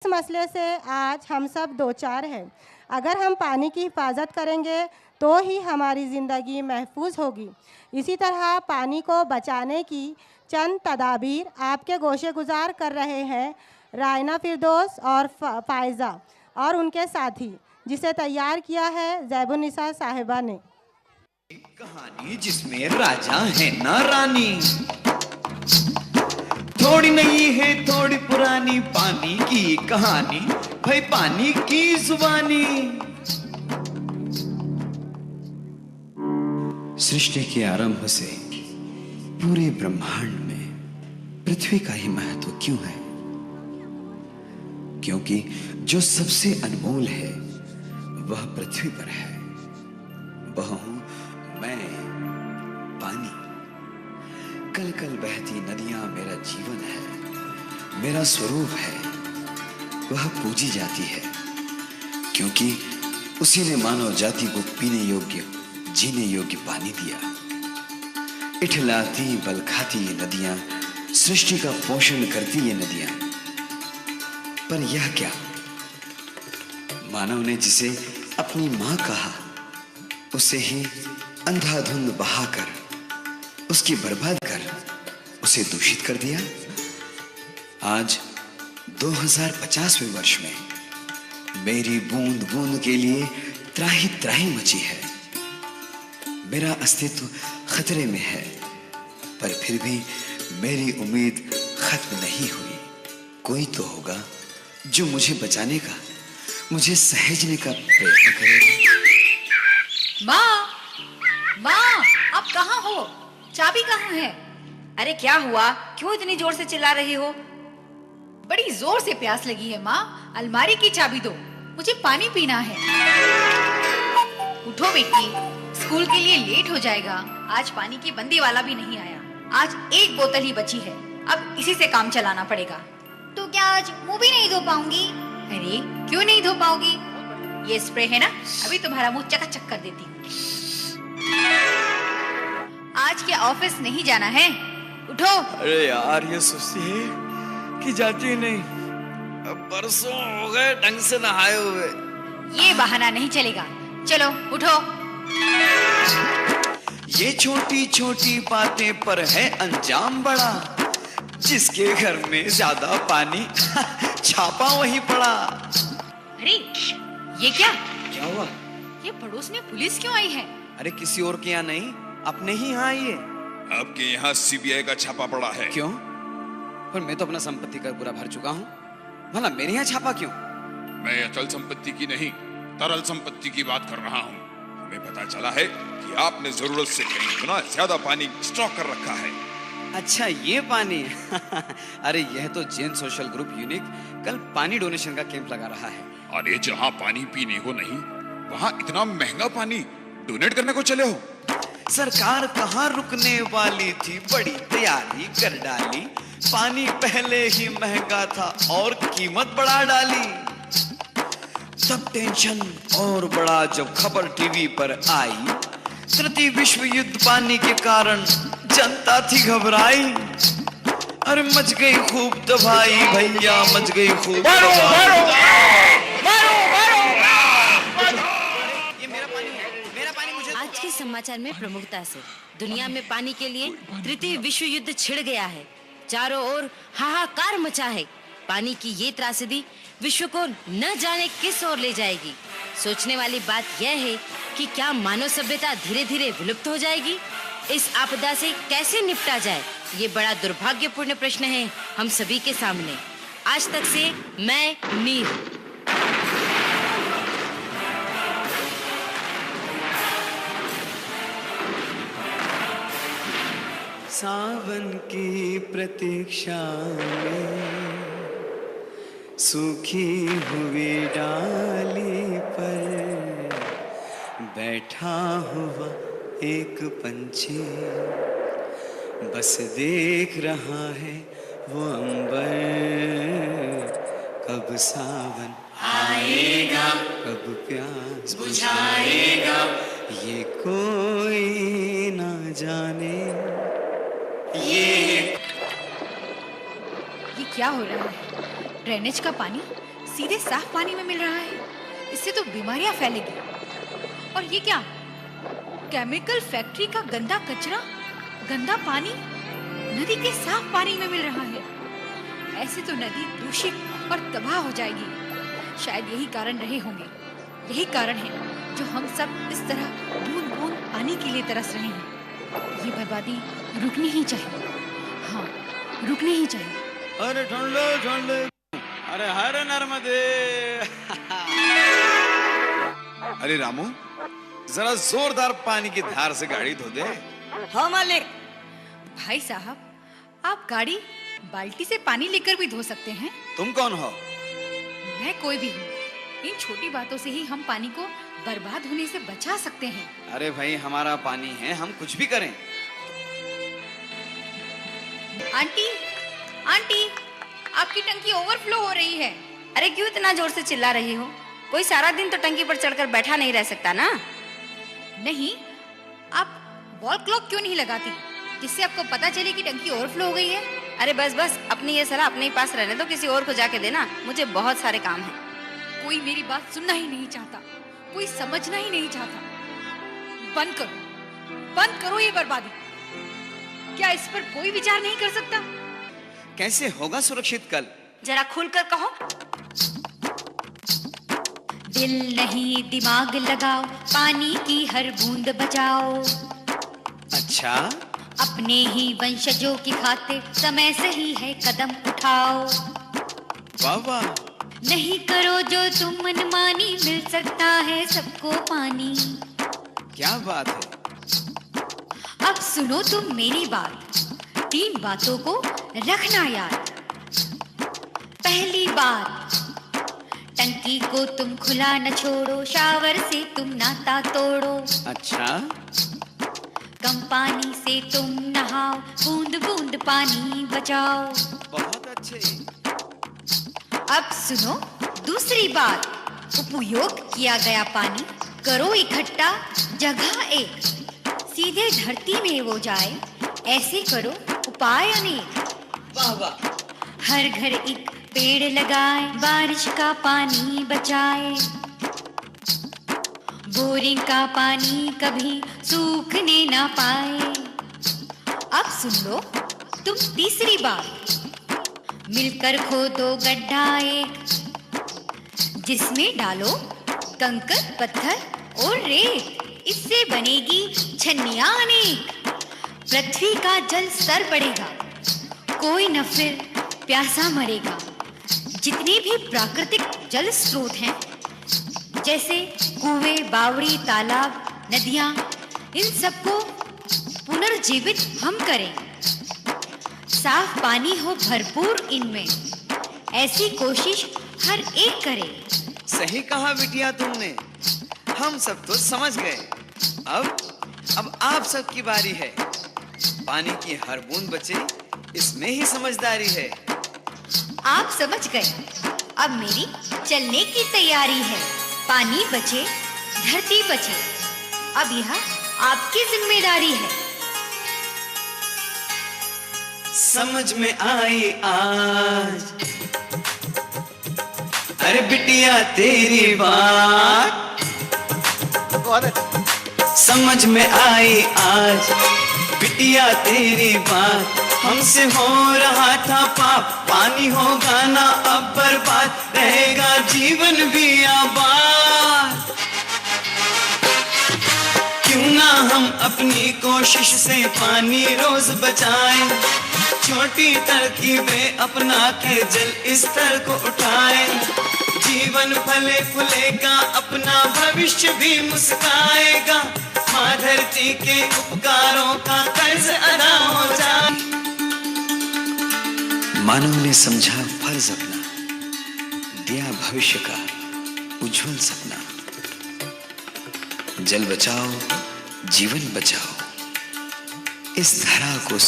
इस मसले से आज हम सब दो चार हैं। अगर हम पानी की हिफाजत करेंगे तो ही हमारी ज़िंदगी महफूज होगी। इसी तरह पानी को बचाने की चंद तदाबीर आपके गोशे गुजार कर रहे हैं रायना फिरदौस और फायज़ा और उनके साथी, जिसे तैयार किया है ज़ैबुन्निसा साहिबा ने। कहानी जिसमें राजा है ना रानी, थोड़ी नई है थोड़ी पुरानी, पानी की कहानी भाई पानी की जुबानी। सृष्टि के आरंभ से पूरे ब्रह्मांड में पृथ्वी का ही महत्व क्यों है? क्योंकि जो सबसे अनमोल है वह पृथ्वी पर है। वह हूं मैं, पानी। कल कल बहती नदियां मेरा जीवन है, मेरा स्वरूप है। वह पूजी जाती है क्योंकि उसी ने मानव जाति को पीने योग्य, जीने योग्य पानी दिया। इठलाती बल खाती ये नदियां, सृष्टि का पोषण करती ये नदियां। पर यह क्या, मानव ने जिसे अपनी मां कहा उसे ही अंधाधुंध बहाकर, उसकी बर्बाद कर, उसे दूषित कर दिया। आज 2050वें वर्ष में मेरी बूंद बूंद के लिए त्राही त्राही मची है। मेरा अस्तित्व खतरे में है, पर फिर भी मेरी उम्मीद खत्म नहीं हुई। कोई तो होगा जो मुझे बचाने का, मुझे सहेजने का प्रयत्न करेगा। माँ, माँ, आप कहाँ हो? चाबी कहाँ है? अरे क्या हुआ? क्यों इतनी जोर से चिल्ला रही हो? बड़ी जोर से प्यास लगी है माँ। अलमारी की चाबी दो, मुझे पानी पीना है। उठो बेटी, स्कूल के लिए लेट हो जाएगा। आज पानी की बंदी वाला भी नहीं आया। आज एक बोतल ही बची है, अब इसी से काम चलाना पड़ेगा। तो क्या आज मुंह भी नहीं धो पाऊंगी? अरे क्यों नहीं धो पाओगी? ये स्प्रे है ना, अभी तुम्हारा मुंह चकाचक कर देती हूँ। आज क्या ऑफिस नहीं जाना है? उठो। अरे यार, ये सुस्ती है कि जाती नहीं। अब बरसों हो गए ढंग से नहाए हुए। ये बहाना नहीं चलेगा, चलो उठो। ये छोटी छोटी बातें पर है अंजाम बड़ा। जिसके घर में ज्यादा पानी छापा वही पड़ा। अरे ये क्या हुआ? ये पड़ोस में पुलिस क्यों आई है? अरे किसी और के यहाँ नहीं, अपने ही यहाँ आई है। आपके यहाँ सीबीआई का छापा पड़ा है। क्यों? पर मैं तो अपना संपत्ति कर पूरा भर चुका हूँ, भला मेरे यहाँ छापा क्यों? मैं अचल संपत्ति की नहीं, तरल संपत्ति की बात कर रहा हूँ। हमें पता चला है कि आपने जरूरत से कई गुना ज्यादा पानी स्टॉक कर रखा है। अच्छा, ये पानी अरे यह तो जैन सोशल ग्रुप यूनिक कल पानी डोनेशन का कैंप लगा रहा है। अरे जहाँ पानी पीने को नहीं, वहाँ इतना महंगा पानी डोनेट करने को चले हो? सरकार कहाँ रुकने वाली थी, बड़ी तैयारी कर डाली। पानी पहले ही महंगा था और कीमत बढ़ा डाली। तब टेंशन और बड़ा जब खबर टीवी पर आई, तृतीय विश्व युद्ध पानी के कारण जनता थी घबराई। अरे मच गई खूब तबाही भैया, मच गई खूब आज के समाचार में प्रमुखता से दुनिया में पानी के लिए तृतीय विश्व युद्ध छिड़ गया है। चारों ओर हाहाकार मचा है। पानी की ये त्रासदी विश्व को न जाने किस ओर ले जाएगी। सोचने वाली बात यह है कि क्या मानव सभ्यता धीरे धीरे विलुप्त हो जाएगी? इस आपदा से कैसे निपटा जाए, ये बड़ा दुर्भाग्यपूर्ण प्रश्न है हम सभी के सामने। आज तक से मैं नीर। सावन की प्रतीक्षा में सूखी हुई डाली पर बैठा हुआ एक पंछी, बस देख रहा है वो अंबर। कब सावन आएगा, कब प्यास बुझाएगा, ये कोई ना जाने। ये क्या हो रहा है? ड्रेनेज का पानी सीधे साफ पानी में मिल रहा है। इससे तो बीमारियां फैलेगी। और ये क्या, केमिकल फैक्ट्री का गंदा कचरा, गंदा पानी नदी के साफ पानी में मिल रहा है। ऐसे तो नदी दूषित और तबाह हो जाएगी। शायद यही कारण रहे होंगे, यही कारण है जो हम सब इस तरह बूंद बूंद पानी के लिए तरस रहे हैं। ये बर्बादी रुकनी ही चाहिए। हाँ, रुकनी ही चाहिए। अरे ठंडे अरे हर नर्मदे। अरे रामू, जरा जोरदार पानी की धार से गाड़ी धो दे। हाँ मालिक। भाई साहब, आप गाड़ी बाल्टी से पानी लेकर भी धो सकते हैं। तुम कौन हो? मैं कोई भी हूँ। इन छोटी बातों से ही हम पानी को बर्बाद होने से बचा सकते हैं। अरे भाई, हमारा पानी है, हम कुछ भी करें। आंटी, आंटी, आपकी टंकी ओवरफ्लो हो रही है। अरे क्यों इतना जोर से चिल्ला रही हो? कोई सारा दिन तो टंकी पर चढ़कर बैठा नहीं रह सकता ना। नहीं, आप वॉल क्लॉक क्यों नहीं लगाती, जिससे आपको पता चले कि टंकी ओवरफ्लो हो गई है? अरे बस बस, अपनी ये सलाह अपने ही पास रहने दो, किसी और को जाके देना। मुझे बहुत सारे काम हैं। कोई मेरी बात सुनना ही नहीं चाहता, कोई समझना ही नहीं चाहता। बंद करो ये बर्बादी। क्या इस पर कोई विचार नहीं कर सकता? कैसे होगा सुरक्षित कल? जरा खुलकर कहो। दिल नहीं दिमाग लगाओ, पानी की हर बूंद बचाओ। अच्छा, अपने ही वंशजों की खातिर समय सही है, कदम उठाओ। वाह वाह। नहीं करो जो तुम मनमानी, मिल सकता है सबको पानी। क्या बात है। अब सुनो तुम मेरी बात, 3 बातों को रखना याद। पहली बात, टंकी को तुम खुला न छोड़ो, शावर से तुम नाता तोड़ो। अच्छा, कम पानी से तुम नहाओ, बूंद बूंद पानी बचाओ। बहुत अच्छे। अब सुनो दूसरी बात, उपयोग किया गया पानी करो इकट्ठा, जगह एक, सीधे धरती में वो जाए, ऐसे करो उपाय अनेक। वाह वाह। हर घर एक पेड़ लगाए, बारिश का पानी बचाए। बोरिंग का पानी कभी सूखने ना पाए। अब सुन लो तुम तीसरी बात, मिलकर खोदो गड्ढा एक, जिसमें डालो कंकड़ पत्थर और रेत। इससे बनेगी छन्नियां अनेक। पृथ्वी का जल स्तर बढ़ेगा, कोई न फिर प्यासा मरेगा। जितने भी प्राकृतिक जल स्रोत हैं, जैसे कुएं, बावड़ी, तालाब, नदियां, इन सबको पुनर्जीवित हम करें। साफ पानी हो भरपूर इनमें, ऐसी कोशिश हर एक करे। सही कहा बिटिया तुमने, हम सब तो समझ गए। अब आप सबकी बारी है। पानी की हर बूंद बचे, इसमें ही समझदारी है। आप समझ गए, अब मेरी चलने की तैयारी है। पानी बचे, धरती बचे, अब यह आपकी जिम्मेदारी है। समझ में आई आज, अरे बिटिया तेरी बात। समझ में आई आज, बिटिया तेरी बात। हमसे हो रहा था पाप, पानी होगा ना अब बर्बाद, रहेगा जीवन भी आबाद। क्यों ना हम अपनी कोशिश से पानी रोज बचाएं, छोटी तरकीबें अपना के जल स्तर को उठाएं। जीवन फले फूलेगा, अपना भविष्य भी मुस्काएगा। माँ धरती के उपकारों का कर्ज अदा हो जाए। मानव ने समझा फर्ज अपना, दिया भविष्य का उज्जवल सपना। जल बचाओ, जीवन बचाओ, इस धरा को